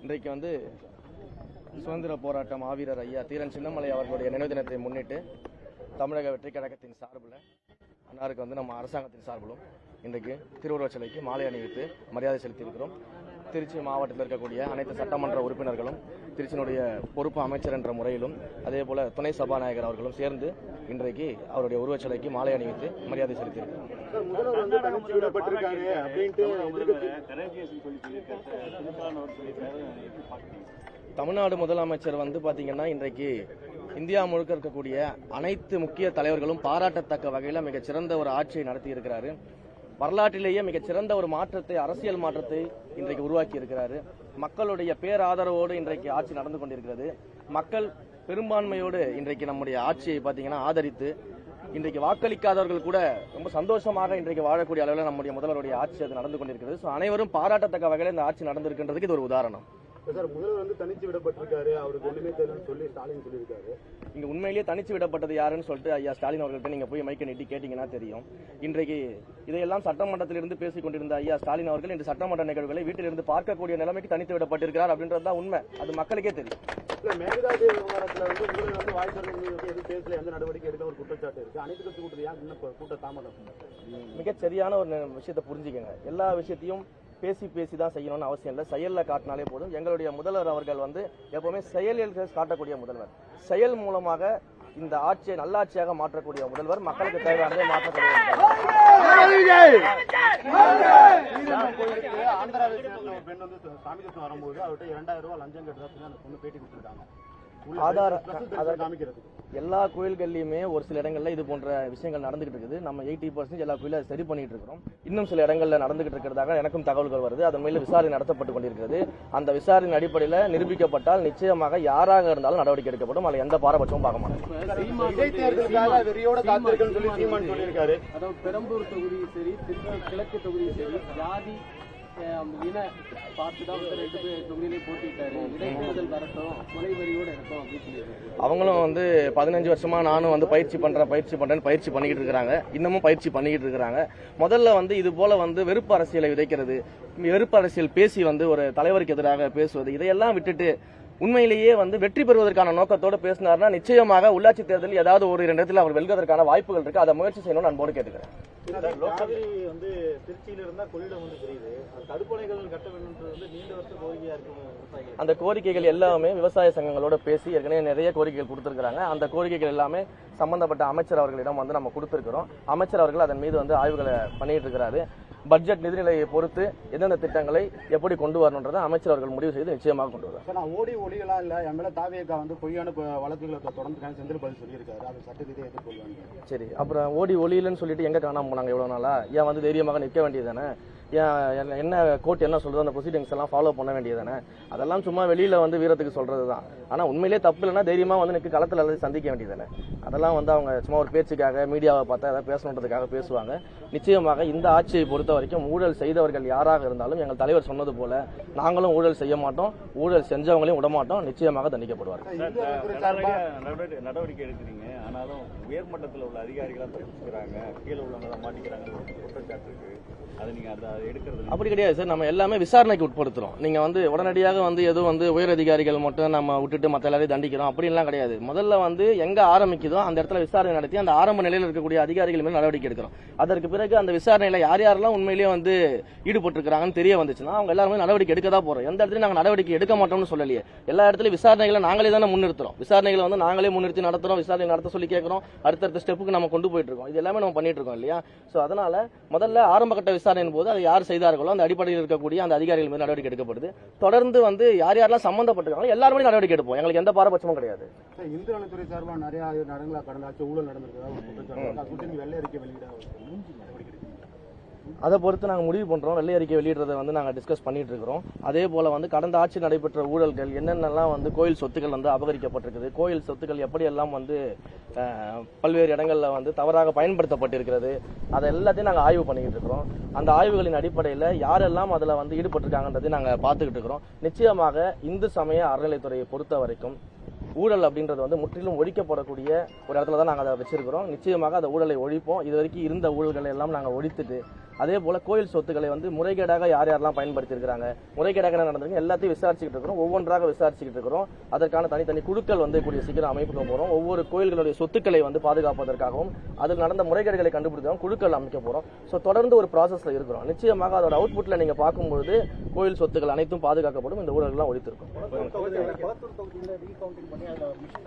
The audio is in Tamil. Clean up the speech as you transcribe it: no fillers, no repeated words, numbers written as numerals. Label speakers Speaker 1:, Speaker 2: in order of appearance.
Speaker 1: இன்றைக்கு வந்து சுதந்திர போராட்ட மாவீரர் ஐயா தீரன் சின்னமலை அவர்களுடைய நினைவு தினத்தை முன்னிட்டு தமிழக வெற்றி கழகத்தின் சார்பில் அன்னாருக்கு வந்து நம்ம அரசாங்கத்தின் சார்பிலும் இன்றைக்கு திருவுருவச் சிலைக்கு மாலை அணிவித்து மரியாதை செலுத்தியிருக்கிறோம். திருச்சி மாவட்டத்தில் இருக்கக்கூடிய அனைத்து சட்டமன்ற உறுப்பினர்களும் திருச்சியினுடைய பொறுப்பு அமைச்சர் என்ற முறையிலும் அதே போல துணை சபாநாயகர் அவர்களும் சேர்ந்து இன்றைக்கு அவருடைய உருவச்சிலைக்கு மாலை அணிவித்து மரியாதை செலுத்தியிருக்கிறோம். தமிழ்நாடு முதலமைச்சர் வந்து பாத்தீங்கன்னா இன்றைக்கு இந்தியா முழுக்க இருக்கக்கூடிய அனைத்து முக்கிய தலைவர்களும் பாராட்டத்தக்க வகையில் மிகச்சிறந்த ஒரு ஆட்சியை நடத்தி இருக்கிறாரு. வரலாற்றிலேயே மிகச்சிறந்த ஒரு மாற்றத்தை, அரசியல் மாற்றத்தை இன்றைக்கு உருவாக்கி இருக்கிறாரு. மக்களுடைய பேராதரவோடு இன்றைக்கு ஆட்சி நடந்து கொண்டிருக்கிறது. மக்கள் பெரும்பான்மையோடு இன்றைக்கு நம்முடைய ஆட்சியை பார்த்தீங்கன்னா ஆதரித்து இன்றைக்கு வாக்களிக்காதவர்கள் கூட ரொம்ப சந்தோஷமாக இன்றைக்கு வாழக்கூடிய அளவில் நம்முடைய முதல்வருடைய ஆட்சி அது நடந்து கொண்டிருக்கிறது. ஸோ அனைவரும் பாராட்டத்தக்க வகையில் இந்த ஆட்சி நடந்திருக்கின்றதுக்கு இது ஒரு உதாரணம்.
Speaker 2: சார், முதல்வர் வந்து தனிச்சு விடப்பட்டிருக்காரு, அவருக்கு ஒண்ணுமே தெரியலன்னு சொல்லி ஸ்டாலின் சொல்லியிருக்காரு.
Speaker 1: இங்க உண்மையிலேயே தனிச்சு விடப்பட்டது யாருன்னு சொல்லிட்டு ஐயா ஸ்டாலின் அவர்கள்ட்ட நீங்க போய் மைக்க நீட்டி கேட்டீங்கன்னா தெரியும். இன்றைக்கு இதையெல்லாம் சட்டமன்றத்திலிருந்து பேசிக் கொண்டிருந்த ஐயா ஸ்டாலின் அவர்கள் இன்று சட்டமன்ற நிகழ்வுகளை வீட்டிலிருந்து பார்க்கக்கூடிய நிலைமைக்கு தனித்து விடப்பட்டிருக்கிறார் அப்படின்றதுதான் உண்மை. அது மக்களுக்கே தெரியும்.
Speaker 2: மேகதாது விவகாரத்துல வந்து முதல்வர் வந்து வாய் எதுவும் பேசல, எந்த நடவடிக்கை எடுக்க ஒரு குற்றச்சாட்டு இருக்கு. அனைத்து கட்சி கூட்டத்தில் ஏன் இன்னும் கூட்ட தாமதம்?
Speaker 1: மிகச் சரியான ஒரு விஷயத்தை புரிஞ்சுக்கங்க. எல்லா விஷயத்தையும் பேசி தான் செய்யணும்னு அவசியம் இல்லை, செயலில் காட்டினாலே போதும். எங்களுடைய முதல்வர் அவர்கள் வந்து எப்பவுமே செயலில் காட்டக்கூடிய முதல்வர், செயல் மூலமாக இந்த ஆட்சியை நல்லாட்சியாக மாற்றக்கூடிய முதல்வர், மக்களுக்கு தேவையானதை மாற்றக்கூடிய
Speaker 2: ஆந்திராவை சேர்ந்த ஒரு பெண் வந்து சாமி தரிசனம் வரும்போது அவர்கிட்ட 2000 ரூபாய் லஞ்சம் கட்டுறதுன்னு அந்த பொண்ணு பேட்டி கொடுத்துருக்காங்க. எல்லா கோயில்கள்லயுமே ஒரு சில இடங்கள்ல இது போன்ற விஷயங்கள் நடந்துகிட்டு இருக்குது. நம்ம 80% எல்லா கோயிலும் சரி பண்ணிட்டு இருக்கிறோம். இன்னும் சில இடங்கள்ல நடந்துகிட்டு இருக்கிறதாக எனக்கும் தகவல்கள் வருது. அதன் மேல விசாரணை நடத்தப்பட்டு கொண்டிருக்கிறது. அந்த விசாரணை அடிப்படையில் நிரூபிக்கப்பட்டால் நிச்சயமாக யாராக இருந்தாலும் நடவடிக்கை எடுக்கப்படும். அதில் எந்த பாரபட்சமும் பார்க்க மாட்டோம்.
Speaker 3: பெரம்பூர் தொகுதியும் சரி, கிழக்கு தொகுதியும் சரி, ஜாதி
Speaker 1: அவங்களும் வந்து 15 வருஷமா நானும் வந்து பயிற்சி பண்ணிக்கிட்டு இருக்கிறாங்க. இன்னமும் பயிற்சி பண்ணிக்கிட்டு இருக்கிறாங்க. முதல்ல வந்து இது போல வந்து வெறுப்பு அரசியலை விதைக்கிறது, வெறுப்பு அரசியல் பேசி வந்து ஒரு தலைவருக்கு எதிராக பேசுவது, இதையெல்லாம் விட்டுட்டு உண்மையிலேயே வந்து வெற்றி பெறுவதற்கான நோக்கத்தோடு பேசினார்னா நிச்சயமாக உள்ளாட்சி தேர்தலில் ஏதாவது ஒரு 2 இடத்துல அவர் வெல்வதற்கான வாய்ப்புகள் இருக்கு. அதை முயற்சி செய்யணும்னு அன்போடு கேட்டுக்கிறேன்.
Speaker 2: வந்து திருச்சியில இருந்தா கொள்ளிடம் வந்து தெரியுது, தடுப்பணைகள் கட்ட வேண்டும் வந்து நீண்ட வருஷ கோரிக்கையா இருக்கு.
Speaker 1: அந்த கோரிக்கைகள் எல்லாமே விவசாய சங்கங்களோட பேசி ஏற்கனவே நிறைய கோரிக்கைகள் கொடுத்திருக்கிறாங்க. அந்த கோரிக்கைகள் எல்லாமே சம்பந்தப்பட்ட அமைச்சர் அவர்களிடம் வந்து நம்ம கொடுத்திருக்கிறோம். அமைச்சர் அவர்கள் அதன் மீது வந்து ஆய்வுகளை பண்ணிட்டு இருக்கிறாரு. பட்ஜெட் நிதிநிலையை பொறுத்து எந்தெந்த திட்டங்களை எப்படி கொண்டு வரணுன்றதை அமைச்சர் அவர்கள் முடிவு செய்து நிச்சயமாக கொண்டு வருவார்.
Speaker 2: நான் ஒளியெல்லாம் இல்ல, என் மேல தாவேக்கா வந்து பொய்யான வழக்குகளை தொடர்ந்து செந்தில் பதில் சொல்லியிருக்காரு. அது சட்ட ரீதியாக எதிர்கொள்வாங்க.
Speaker 1: சரி, அப்புறம் ஒளியிலன்னு சொல்லிட்டு எங்க காணாம போனாங்க எவ்வளவு நாளா? ஏன் வந்து தைரியமாக நிற்க வேண்டியதானே? ஏன் என்ன கோர்ட் என்ன சொல்றது, அந்த ப்ரொசீடிங்ஸ் எல்லாம் ஃபாலோ பண்ண வேண்டியதானே? அதெல்லாம் சும்மா வெளியில வந்து வீரத்துக்கு சொல்றது தான். ஆனா உண்மையிலேயே தப்பு இல்லைன்னா தைரியமா வந்து நிற்க களத்தில் எல்லாத்தையும் சந்திக்க வேண்டியதானே? அதெல்லாம் வந்து அவங்க சும்மா ஒரு பேச்சுக்காக, மீடியாவை பார்த்தா ஏதாவது பேசணுன்றதுக்காக பேசுவாங்க. நிச்சயமாக இந்த ஆட்சியை பொறுத்த வரைக்கும் ஊழல் செய்தவர்கள் யாராக இருந்தாலும் எங்கள் தலைவர் சொன்னது போல நாங்களும் ஊழல் செய்ய மாட்டோம், ஊழல் செஞ்சவங்களையும் விடமாட்டோம், நிச்சயமாக தண்டிக்கப்படுவார்கள்.
Speaker 4: நடவடிக்கை எடுக்கிறீங்க, ஆனாலும் உயர்மட்டத்தில் உள்ள அதிகாரிகளாக தப்பிச்சுக்கிறாங்க, கீழே உள்ளவங்க மாட்டிக்கிறாங்க குற்றச்சாட்டு இருக்கு.
Speaker 1: அப்படி கிடையாது சார். நம்ம எல்லாமே விசாரணைக்கு உட்படுத்துறோம். நீங்க வந்து உடனடியாக வந்து எதுவும் வந்து உயர் அதிகாரிகள் மட்டும் நம்ம விட்டுட்டு மற்ற எல்லாரையும் தண்டிக்கிறோம் அப்படின்லாம் கிடையாது. முதல்ல வந்து எங்க ஆரம்பிக்குதோ அந்த இடத்துல விசாரணை நடத்தி அந்த ஆரம்ப நிலையில் இருக்கக்கூடிய அதிகாரிகள் மேல் நடவடிக்கை எடுக்கிறோம். அதற்கு பிறகு அந்த விசாரணையில யார் யாரெல்லாம் உண்மையிலேயே வந்து ஈடுபட்டிருக்கிறாங்கன்னு தெரிய வந்துச்சுன்னா அவங்க எல்லாருமே நடவடிக்கை எடுக்க தான் போறோம். எந்த இடத்துலையும் நாங்கள் நடவடிக்கை எடுக்க மாட்டோம்னு சொல்லலையே. எல்லா இடத்துலையும் விசாரணைகளை நாங்களே தானே முன்னிறுத்துறோம். விசாரணைகளை வந்து நாங்களே முன்னிறுத்தி நடத்துறோம். விசாரணை நடத்த சொல்லி கேட்கிறோம். அடுத்தடுத்த ஸ்டெப்புக்கு நம்ம கொண்டு போயிட்டு இருக்கோம். இது எல்லாமே நம்ம பண்ணிட்டு இருக்கோம் இல்லையா? சோ அதனால முதல்ல ஆரம்ப கட்ட விசாரணையின் போது அதை யார் செய்தார்களோ அந்த அடிப்படையில் இருக்கக்கூடிய அந்த அதிகாரிகள் மீது நடவடிக்கை எடுக்கப்படுது. தொடர்ந்து வந்து யார் யாரெல்லாம் சம்பந்தப்பட்டிருக்காங்களோ எல்லாருமே நடவடிக்கை எடுப்போம். எங்களுக்கு எந்த பாரபட்சமும் கிடையாது.
Speaker 2: இந்து நலத்துறை சார்பாக நிறைய நடங்களா கடந்த ஆட்சி ஊழல் நடந்திருக்கு, வெள்ளை அறிக்கை வெளியிட
Speaker 1: அதை பொறுத்து நாங்கள் முடிவு பண்றோம். வெள்ளை அறிக்கை வெளியிடுறதை வந்து நாங்கள் டிஸ்கஸ் பண்ணிட்டு இருக்கிறோம். அதே போல வந்து கடந்த ஆட்சி நடைபெற்ற ஊழல்கள் என்னென்னலாம் வந்து கோயில் சொத்துக்கள் வந்து அபகரிக்கப்பட்டிருக்குது, கோயில் சொத்துக்கள் எப்படி எல்லாம் வந்து பல்வேறு இடங்கள்ல வந்து தவறாக பயன்படுத்தப்பட்டிருக்கிறது, அதை எல்லாத்தையும் நாங்கள் ஆய்வு பண்ணிக்கிட்டு இருக்கிறோம். அந்த ஆய்வுகளின் அடிப்படையில் யாரெல்லாம் அதில் வந்து ஈடுபட்டிருக்காங்கன்றதை நாங்கள் பார்த்துக்கிட்டு இருக்கிறோம். நிச்சயமாக இந்து சமய அறநிலைத்துறையை பொறுத்த வரைக்கும் ஊழல் அப்படின்றது வந்து முற்றிலும் ஒழிக்கப்படக்கூடிய ஒரு இடத்துல தான் நாங்கள் அதை வச்சிருக்கிறோம். நிச்சயமாக அந்த ஊழலை ஒழிப்போம். இது வரைக்கும் இருந்த ஊழல்களை எல்லாம் நாங்கள் ஒழித்துட்டு
Speaker 2: அதே போல கோயில் சொத்துக்களை வந்து முறைகேடாக யார் யாரெல்லாம் பயன்படுத்தியிருக்கிறாங்க, முறைகேடாக என்ன நடந்திருக்கு எல்லாத்தையும் விசாரிச்சுக்கிட்டு இருக்கிறோம். ஒவ்வொன்றாக விசாரிச்சுக்கிட்டு இருக்கிறோம். அதற்கான தனித்தனி குழுக்கள் வந்து கூடிய சீக்கிரம் அமைப்புக்க போறோம். ஒவ்வொரு கோயில்களுடைய சொத்துக்களை வந்து பாதுகாப்பதற்காகவும் அதில் நடந்த முறைகேடுகளை கண்டுபிடிக்கவும் குழுக்கள் அமைக்க போறோம். ஸோ தொடர்ந்து ஒரு ப்ராசஸ்ல இருக்கிறோம். நிச்சயமாக அதோட அவுட்புட்ல நீங்க பார்க்கும்பொழுது கோயில் சொத்துக்கள் அனைத்தும் பாதுகாக்கப்படும். இந்த ஊழல்கள்லாம் ஒழித்திருக்கும்.